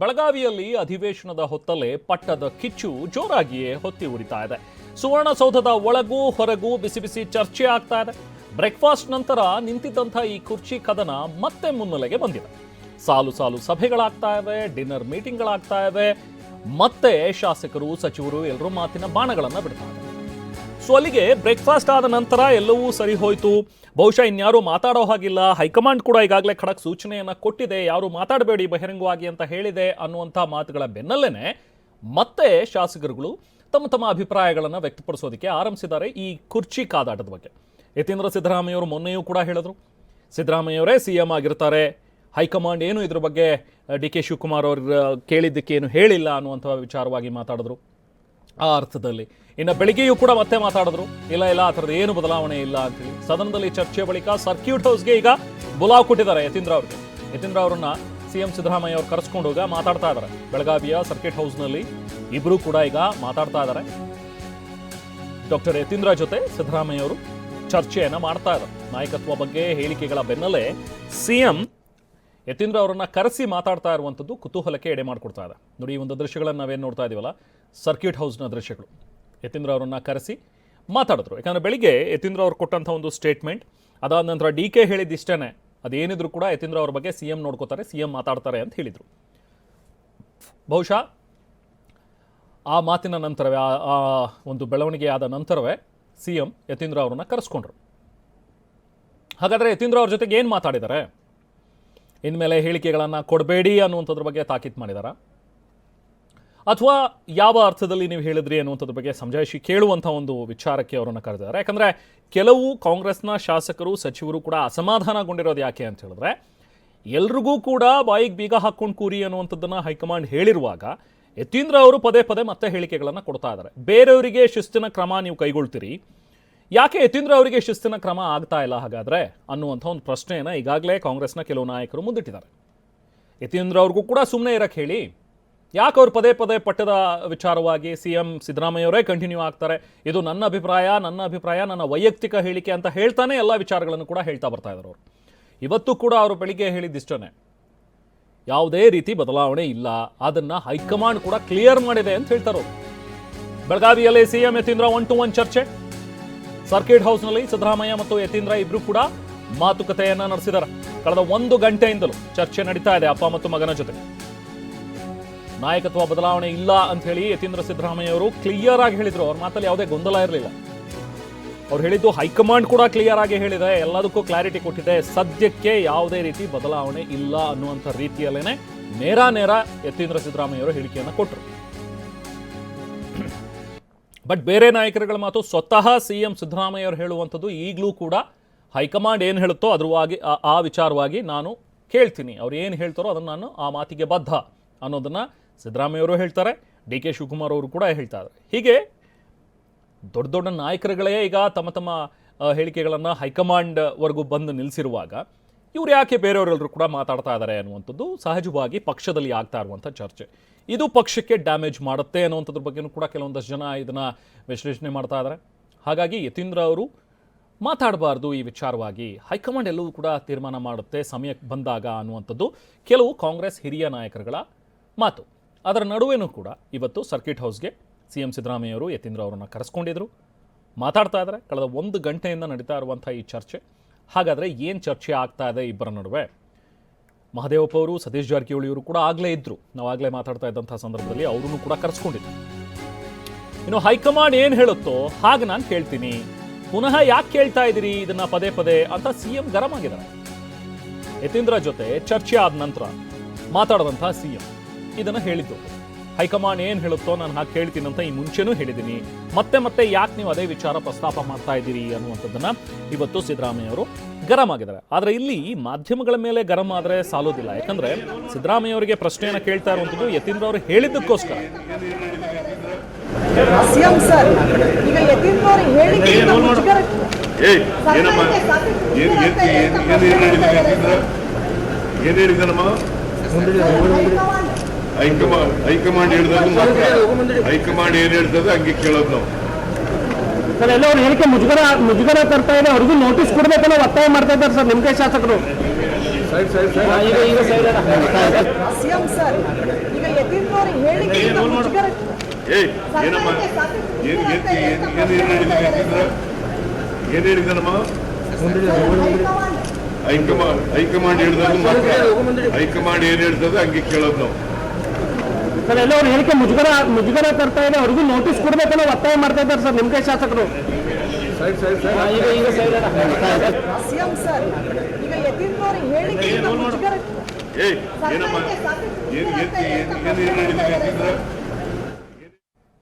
ಬೆಳಗಾವಿಯಲ್ಲಿ ಅಧಿವೇಶನದ ಹೊತ್ತಲ್ಲೇ ಪಟ್ಟದ ಕಿಚ್ಚು ಜೋರಾಗಿಯೇ ಹೊತ್ತಿ ಉರಿತಾ ಇದೆ. ಸುವರ್ಣಸೌಧದ ಒಳಗೂ ಹೊರಗೂ ಬಿಸಿ ಬಿಸಿ ಚರ್ಚೆ ಆಗ್ತಾ ಇದೆ. ಬ್ರೇಕ್ಫಾಸ್ಟ್ ನಂತರ ನಿಂತಿದ್ದಂಥ ಈ ಕುರ್ಚಿ ಕದನ ಮತ್ತೆ ಮುನ್ನೆಲೆಗೆ ಬಂದಿದೆ. ಸಾಲು ಸಾಲು ಸಭೆಗಳಾಗ್ತಾ ಇವೆ, ಡಿನ್ನರ್ ಮೀಟಿಂಗ್ಗಳಾಗ್ತಾ ಇವೆ, ಮತ್ತೆ ಶಾಸಕರು ಸಚಿವರು ಎಲ್ಲರೂ ಮಾತಿನ ಬಾಣಗಳನ್ನು ಬಿಡ್ತಾ ಇದ್ದಾರೆ. ಸೊ ಅಲ್ಲಿಗೆ ಬ್ರೇಕ್ಫಾಸ್ಟ್ ಆದ ನಂತರ ಎಲ್ಲವೂ ಸರಿ ಹೋಯ್ತು, ಬಹುಶಃ ಇನ್ಯಾರು ಮಾತಾಡೋ ಹಾಗಿಲ್ಲ, ಹೈಕಮಾಂಡ್ ಕೂಡ ಈಗಾಗಲೇ ಖಡಕ್ ಸೂಚನೆಯನ್ನ ಕೊಟ್ಟಿದೆ, ಯಾರು ಮಾತಾಡಬೇಡಿ ಬಹಿರಂಗವಾಗಿ ಅಂತ ಹೇಳಿದೆ ಅನ್ನುವಂಥ ಮಾತುಗಳ ಬೆನ್ನಲ್ಲೇನೆ ಮತ್ತೆ ಶಾಸಕರುಗಳು ತಮ್ಮ ತಮ್ಮ ಅಭಿಪ್ರಾಯಗಳನ್ನು ವ್ಯಕ್ತಪಡಿಸೋದಕ್ಕೆ ಆರಂಭಿಸಿದ್ದಾರೆ ಈ ಕುರ್ಚಿ ಕಾದಾಟದ ಬಗ್ಗೆ. ಯತೀಂದ್ರ ಸಿದ್ದರಾಮಯ್ಯವರು ಮೊನ್ನೆಯೂ ಕೂಡ ಹೇಳಿದ್ರು, ಸಿದ್ದರಾಮಯ್ಯವರೇ ಸಿಎಂ ಆಗಿರ್ತಾರೆ, ಹೈಕಮಾಂಡ್ ಏನು ಇದ್ರ ಬಗ್ಗೆ ಡಿ ಕೆ ಶಿವಕುಮಾರ್ ಅವರು ಕೇಳಿದ್ದಕ್ಕೆ ಏನು ಹೇಳಿಲ್ಲ ಅನ್ನುವಂಥ ವಿಚಾರವಾಗಿ ಮಾತಾಡಿದ್ರು. ಆ ಅರ್ಥದಲ್ಲಿ ಇನ್ನು ಬೆಳಿಗ್ಗೆಯೂ ಕೂಡ ಮತ್ತೆ ಮಾತಾಡಿದ್ರು, ಇಲ್ಲ ಆ ಥರದ್ದು ಏನು ಬದಲಾವಣೆ ಇಲ್ಲ ಅಂತೇಳಿ. ಸದನದಲ್ಲಿ ಚರ್ಚೆ ಬಳಿಕ ಸರ್ಕ್ಯೂಟ್ ಹೌಸ್ಗೆ ಈಗ ಬುಲಾವ್ ಕೊಟ್ಟಿದ್ದಾರೆ ಯತೀಂದ್ರ ಅವ್ರಿಗೆ. ಯತೀಂದ್ರ ಅವರನ್ನ ಸಿಎಂ ಸಿದ್ದರಾಮಯ್ಯ ಅವರು ಕರೆಸ್ಕೊಂಡು ಹೋಗ ಮಾತಾಡ್ತಾ ಇದ್ದಾರೆ. ಬೆಳಗಾವಿಯ ಸರ್ಕ್ಯೂಟ್ ಹೌಸ್ನಲ್ಲಿ ಇಬ್ಬರು ಕೂಡ ಈಗ ಮಾತಾಡ್ತಾ ಇದ್ದಾರೆ. ಡಾಕ್ಟರ್ ಯತೀಂದ್ರ ಜೊತೆ ಸಿದ್ದರಾಮಯ್ಯ ಅವರು ಚರ್ಚೆಯನ್ನ ಮಾಡ್ತಾ ಇದ್ದಾರೆ. ನಾಯಕತ್ವ ಬಗ್ಗೆ ಹೇಳಿಕೆಗಳ ಬೆನ್ನಲ್ಲೇ ಸಿಎಂ ಯತೀಂದ್ರ ಅವರನ್ನ ಕರೆಸಿ ಮಾತಾಡ್ತಾ ಇರುವಂಥದ್ದು ಕುತೂಹಲಕ್ಕೆ ಎಡೆ ಮಾಡಿಕೊಡ್ತಾ ಇದೆ. ನೋಡಿ, ಈ ಒಂದು ದೃಶ್ಯಗಳನ್ನು ನಾವೇನು ನೋಡ್ತಾ ಇದೀವಲ್ಲ, ಸರ್ಕ್ಯೂಟ್ ಹೌಸ್ನ ದೃಶ್ಯಗಳು. ಯತೀಂದ್ರ ಅವರನ್ನ ಕರೆಸಿ ಮಾತಾಡಿದ್ರು. ಯಾಕಂದರೆ ಬೆಳಿಗ್ಗೆ ಯತೀಂದ್ರ ಅವರು ಕೊಟ್ಟಂಥ ಒಂದು ಸ್ಟೇಟ್ಮೆಂಟ್, ಅದಾದ ನಂತರ ಡಿ ಕೆ ಹೇಳಿದ್ದಿಷ್ಟೇ, ಅದೇನಿದ್ರು ಕೂಡ ಯತೀಂದ್ರ ಅವ್ರ ಬಗ್ಗೆ ಸಿಎಂ ನೋಡ್ಕೋತಾರೆ, ಸಿಎಂ ಮಾತಾಡ್ತಾರೆ ಅಂತ ಹೇಳಿದರು. ಬಹುಶಃ ಆ ಮಾತಿನ ನಂತರವೇ, ಆ ಒಂದು ಬೆಳವಣಿಗೆ ಆದ ನಂತರವೇ ಸಿಎಂ ಯತೀಂದ್ರ ಅವರನ್ನ ಕರೆಸ್ಕೊಂಡ್ರು. ಹಾಗಾದರೆ ಯತೀಂದ್ರ ಅವ್ರ ಜೊತೆಗೆ ಏನು ಮಾತಾಡಿದ್ದಾರೆ, ಇನ್ಮೇಲೆ ಹೇಳಿಕೆಗಳನ್ನು ಕೊಡಬೇಡಿ ಅನ್ನುವಂಥದ್ರ ಬಗ್ಗೆ ತಾಕೀತು ಮಾಡಿದಾರಾ, ಅಥವಾ ಯಾವ ಅರ್ಥದಲ್ಲಿ ನೀವು ಹೇಳಿದ್ರಿ ಅನ್ನುವಂಥದ್ರ ಬಗ್ಗೆ ಸಮಜಾಯಿಷಿ ಕೇಳುವಂಥ ಒಂದು ವಿಚಾರಕ್ಕೆ ಅವರನ್ನು ಕರೆದಿದ್ದಾರೆ. ಯಾಕಂದರೆ ಕೆಲವು ಕಾಂಗ್ರೆಸ್ನ ಶಾಸಕರು ಸಚಿವರು ಕೂಡ ಅಸಮಾಧಾನಗೊಂಡಿರೋದು ಯಾಕೆ ಅಂತ ಹೇಳಿದ್ರೆ, ಎಲ್ರಿಗೂ ಕೂಡ ಬಾಯಿಗೆ ಬೀಗ ಹಾಕ್ಕೊಂಡು ಕೂರಿ ಅನ್ನುವಂಥದ್ದನ್ನು ಹೈಕಮಾಂಡ್ ಹೇಳಿರುವಾಗ ಯತೀಂದ್ರ ಅವರು ಪದೇ ಪದೇ ಮತ್ತೆ ಹೇಳಿಕೆಗಳನ್ನು ಕೊಡ್ತಾ ಇದ್ದಾರೆ. ಬೇರೆಯವರಿಗೆ ಶಿಸ್ತಿನ ಕ್ರಮ ನೀವು ಕೈಗೊಳ್ತೀರಿ, ಯಾಕೆ ಯತೀಂದ್ರ ಅವರಿಗೆ ಶಿಸ್ತಿನ ಕ್ರಮ ಆಗ್ತಾ ಇಲ್ಲ ಹಾಗಾದರೆ ಅನ್ನುವಂಥ ಒಂದು ಪ್ರಶ್ನೆಯನ್ನು ಈಗಾಗಲೇ ಕಾಂಗ್ರೆಸ್ನ ಕೆಲವು ನಾಯಕರು ಮುಂದಿಟ್ಟಿದ್ದಾರೆ. ಯತೀಂದ್ರ ಅವ್ರಿಗೂ ಕೂಡ ಸುಮ್ಮನೆ ಇರಕ್ಕೆ ಹೇಳಿ, ಯಾಕೆ ಅವ್ರು ಪದೇ ಪದೇ ಪಟ್ಟದ ವಿಚಾರವಾಗಿ ಸಿಎಂ ಸಿದ್ದರಾಮಯ್ಯವರೇ ಕಂಟಿನ್ಯೂ ಆಗ್ತಾರೆ, ಇದು ನನ್ನ ಅಭಿಪ್ರಾಯ, ನನ್ನ ವೈಯಕ್ತಿಕ ಹೇಳಿಕೆ ಅಂತ ಹೇಳ್ತಾನೆ ಎಲ್ಲ ವಿಚಾರಗಳನ್ನು ಕೂಡ ಹೇಳ್ತಾ ಬರ್ತಾ ಇದ್ದಾರೆ ಅವರು. ಇವತ್ತು ಕೂಡ ಅವರು ಬೆಳಿಗ್ಗೆ ಹೇಳಿದ್ದಿಷ್ಟೇ, ಯಾವುದೇ ರೀತಿ ಬದಲಾವಣೆ ಇಲ್ಲ, ಅದನ್ನು ಹೈಕಮಾಂಡ್ ಕೂಡ ಕ್ಲಿಯರ್ ಮಾಡಿದೆ ಅಂತ ಹೇಳ್ತಾರೆ. ಬೆಳಗಾವಿಯಲ್ಲಿ ಸಿಎಂ ಯತೀಂದ್ರ 1-to-1 ಚರ್ಚೆ. ಸರ್ಕ್ಯೂಟ್ ಹೌಸ್ನಲ್ಲಿ ಸಿದ್ದರಾಮಯ್ಯ ಮತ್ತು ಯತೀಂದ್ರ ಇಬ್ರು ಕೂಡ ಮಾತುಕತೆಯನ್ನ ನಡೆಸಿದ್ದಾರೆ. ಕಳೆದ 1 ಗಂಟೆಯಿಂದಲೂ ಚರ್ಚೆ ನಡೀತಾ ಇದೆ ಅಪ್ಪ ಮತ್ತು ಮಗನ ಜೊತೆ. ನಾಯಕತ್ವ ಬದಲಾವಣೆ ಇಲ್ಲ ಅಂತ ಹೇಳಿ ಯತೀಂದ್ರ ಸಿದ್ದರಾಮಯ್ಯ ಅವರು ಕ್ಲಿಯರ್ ಆಗಿ ಹೇಳಿದ್ರು. ಅವ್ರ ಮಾತಲ್ಲಿ ಯಾವುದೇ ಗೊಂದಲ ಇರಲಿಲ್ಲ. ಅವ್ರು ಹೇಳಿದ್ದು ಹೈಕಮಾಂಡ್ ಕೂಡ ಕ್ಲಿಯರ್ ಆಗಿ ಹೇಳಿದೆ, ಎಲ್ಲದಕ್ಕೂ ಕ್ಲಾರಿಟಿ ಕೊಟ್ಟಿದೆ, ಸದ್ಯಕ್ಕೆ ಯಾವುದೇ ರೀತಿ ಬದಲಾವಣೆ ಇಲ್ಲ ಅನ್ನುವಂಥ ರೀತಿಯಲ್ಲೇನೆ ನೇರ ಯತೀಂದ್ರ ಸಿದ್ದರಾಮಯ್ಯ ಅವರು ಹೇಳಿಕೆಯನ್ನು ಕೊಟ್ಟರು. ಬಟ್ ಬೇರೆ ನಾಯಕರುಗಳ ಮಾತು, ಸ್ವತಃ ಸಿಎಂ ಸಿದ್ದರಾಮಯ್ಯ ಅವರು ಹೇಳುವಂಥದ್ದು ಈಗಲೂ ಕೂಡ ಹೈಕಮಾಂಡ್ ಏನು ಹೇಳುತ್ತೋ ಅದ್ರವಾಗಿ ಆ ವಿಚಾರವಾಗಿ ನಾನು ಕೇಳ್ತೀನಿ, ಅವ್ರು ಏನು ಹೇಳ್ತಾರೋ ಅದನ್ನು ನಾನು ಆ ಮಾತಿಗೆ ಬದ್ಧ ಅನ್ನೋದನ್ನು ಸಿದ್ದರಾಮಯ್ಯ ಅವರು ಹೇಳ್ತಾರೆ, ಡಿ ಕೆ ಶಿವಕುಮಾರ್ ಅವರು ಕೂಡ ಹೇಳ್ತಾ ಇದ್ದಾರೆ. ಹೀಗೆ ದೊಡ್ಡ ದೊಡ್ಡ ನಾಯಕರುಗಳೇ ಈಗ ತಮ್ಮ ಹೇಳಿಕೆಗಳನ್ನು ಹೈಕಮಾಂಡ್ವರೆಗೂ ಬಂದು ನಿಲ್ಲಿಸಿರುವಾಗ ಇವ್ರು ಯಾಕೆ ಬೇರೆಯವರೆಲ್ಲರೂ ಕೂಡ ಮಾತಾಡ್ತಾ ಇದ್ದಾರೆ ಅನ್ನುವಂಥದ್ದು ಸಹಜವಾಗಿ ಪಕ್ಷದಲ್ಲಿ ಆಗ್ತಾ ಇರುವಂಥ ಚರ್ಚೆ. ಇದು ಪಕ್ಷಕ್ಕೆ ಡ್ಯಾಮೇಜ್ ಮಾಡುತ್ತೆ ಅನ್ನುವಂಥದ್ರ ಬಗ್ಗೆಯೂ ಕೂಡ ಕೆಲವೊಂದಷ್ಟು ಜನ ಇದನ್ನು ವಿಶ್ಲೇಷಣೆ ಮಾಡ್ತಾ ಇದ್ದಾರೆ. ಹಾಗಾಗಿ ಯತೀಂದ್ರ ಅವರು ಮಾತಾಡಬಾರ್ದು ಈ ವಿಚಾರವಾಗಿ, ಹೈಕಮಾಂಡ್ ಎಲ್ಲವೂ ಕೂಡ ತೀರ್ಮಾನ ಮಾಡುತ್ತೆ ಸಮಯಕ್ಕೆ ಬಂದಾಗ ಅನ್ನುವಂಥದ್ದು ಕೆಲವು ಕಾಂಗ್ರೆಸ್ ಹಿರಿಯ ನಾಯಕರುಗಳ ಮಾತು. ಅದರ ನಡುವೆನೂ ಕೂಡ ಇವತ್ತು ಸರ್ಕ್ಯೂಟ್ ಹೌಸ್ಗೆ ಸಿಎಂ ಸಿದ್ದರಾಮಯ್ಯ ಅವರು ಯತೀಂದ್ರ ಅವರನ್ನು ಕರೆಸ್ಕೊಂಡಿದ್ರು, ಮಾತಾಡ್ತಾ ಇದ್ದಾರೆ. ಕಳೆದ 1 ಗಂಟೆಯಿಂದ ನಡೀತಾ ಇರುವಂಥ ಈ ಚರ್ಚೆ. ಹಾಗಾದರೆ ಏನು ಚರ್ಚೆ ಆಗ್ತಾ ಇದೆ ಇಬ್ಬರ ನಡುವೆ? ಮಹದೇವಪ್ಪ ಅವರು, ಸತೀಶ್ ಜಾರಕಿಹೊಳಿ ಅವರು ಕೂಡ ಆಗಲೇ ಇದ್ದರು, ನಾವು ಆಗಲೇ ಮಾತಾಡ್ತಾ ಇದ್ದಂಥ ಸಂದರ್ಭದಲ್ಲಿ ಅವರನ್ನು ಕೂಡ ಕರೆಸ್ಕೊಂಡಿದ್ರು. ಇನ್ನು ಹೈಕಮಾಂಡ್ ಏನು ಹೇಳುತ್ತೋ ಹಾಗೆ ನಾನು ಕೇಳ್ತೀನಿ, ಪುನಃ ಯಾಕೆ ಕೇಳ್ತಾ ಇದ್ದೀರಿ ಇದನ್ನು ಪದೇ ಪದೇ ಅಂತ ಸಿಎಂ ಗರಂ ಆಗಿದ್ದಾರೆ. ಯತೀಂದ್ರ ಜೊತೆ ಚರ್ಚೆ ಆದ ನಂತರ ಮಾತಾಡಿದಂಥ ಸಿಎಂ ಇದನ್ನು ಹೇಳಿದ್ದು, ಹೈಕಮಾಂಡ್ ಏನು ಹೇಳುತ್ತೋ ನಾನು ಹಾಗೆ ಕೇಳ್ತೀನಿ ಅಂತ ಈ ಮುಂಚೆನೂ ಹೇಳಿದ್ದೀನಿ, ಮತ್ತೆ ಯಾಕೆ ನೀವು ಅದೇ ವಿಚಾರ ಪ್ರಸ್ತಾಪ ಮಾಡ್ತಾ ಇದ್ದೀರಿ ಅನ್ನುವಂಥದ್ದನ್ನು ಇವತ್ತು ಸಿದ್ದರಾಮಯ್ಯ ಅವರು ಗರಂ ಆಗಿದ್ದಾರೆ. ಆದರೆ ಇಲ್ಲಿ ಮಾಧ್ಯಮಗಳ ಮೇಲೆ ಗರಂ ಆದರೆ ಸಾಲೋದಿಲ್ಲ. ಯಾಕಂದರೆ ಸಿದ್ದರಾಮಯ್ಯ ಅವರಿಗೆ ಪ್ರಶ್ನೆಯನ್ನು ಕೇಳ್ತಾ ಇರುವಂಥದ್ದು ಯತೀಂದ್ರ ಅವರು ಹೇಳಿದ್ದಕ್ಕೋಸ್ಕರ. ಹೈಕಮಾಂಡ್ ಹೈಕಮಾಂಡ್ ಏನ್ ಹೇಳ್ತದೆ ಹಂಗೆ ಕೇಳೋದು ನಾವು. ಸರ್ ಎಲ್ಲ ಅವ್ರು ಹೇಳಿಕೆ ಮುಜುಗರ ತರ್ತಾ ಇದೆ, ಅವ್ರಿಗೂ ನೋಟಿಸ್ ಕೊಡ್ಬೇಕನ್ನೋ ಒತ್ತಾಯ ಮಾಡ್ತಾ ಇದ್ದಾರೆ ಸರ್ ನಿಮ್ಮ ಕೈ ಶಾಸಕರು. ಈಗ ಸೈಡ್ ಸಿಎಂ ಸರ್ ಈಗ ಯತೀಂದ್ರ ಹೇಳಿಕೆಯಿಂದ ಮುಜುಗರ ಏಯ್ ಏನಮ್ಮ ಏನ್ ಹೇಳಿದನಮ್ಮ ಹೈಕಮಾಂಡ್ ಹೇಳಿದಾಗ ಹೈಕಮಾಂಡ್ ಏನ್ ಹೇಳ್ತದೆ ಹಂಗೆ ಕೇಳೋದು ನಾವು. ಸರ್ ಎಲ್ಲ ಅವ್ರ ಹೇಳಿಕೆ ಮುಜುಗರ ತರ್ತಾ ಇದೆ, ಅವ್ರಿಗೂ ನೋಟಿಸ್ ಕೊಡ್ಬೇಕನ್ನೋ ಒತ್ತಾಯ ಮಾಡ್ತಾ ಇದ್ದಾರೆ ಸರ್ ನಿಮ್ಮ ಕೈ ಶಾಸಕರು. ಈಗ ಸೈಡ್ ಸಿಎಂ ಸರ್ ಈಗ ಯತೀಂದ್ರ ಹೇಳಿಕೆಯಿಂದ ಮುಜುಗರ ಏಯ್ ಏನಮ್ಮ ಏನ್ ಹೇಳಿದ್ರೆ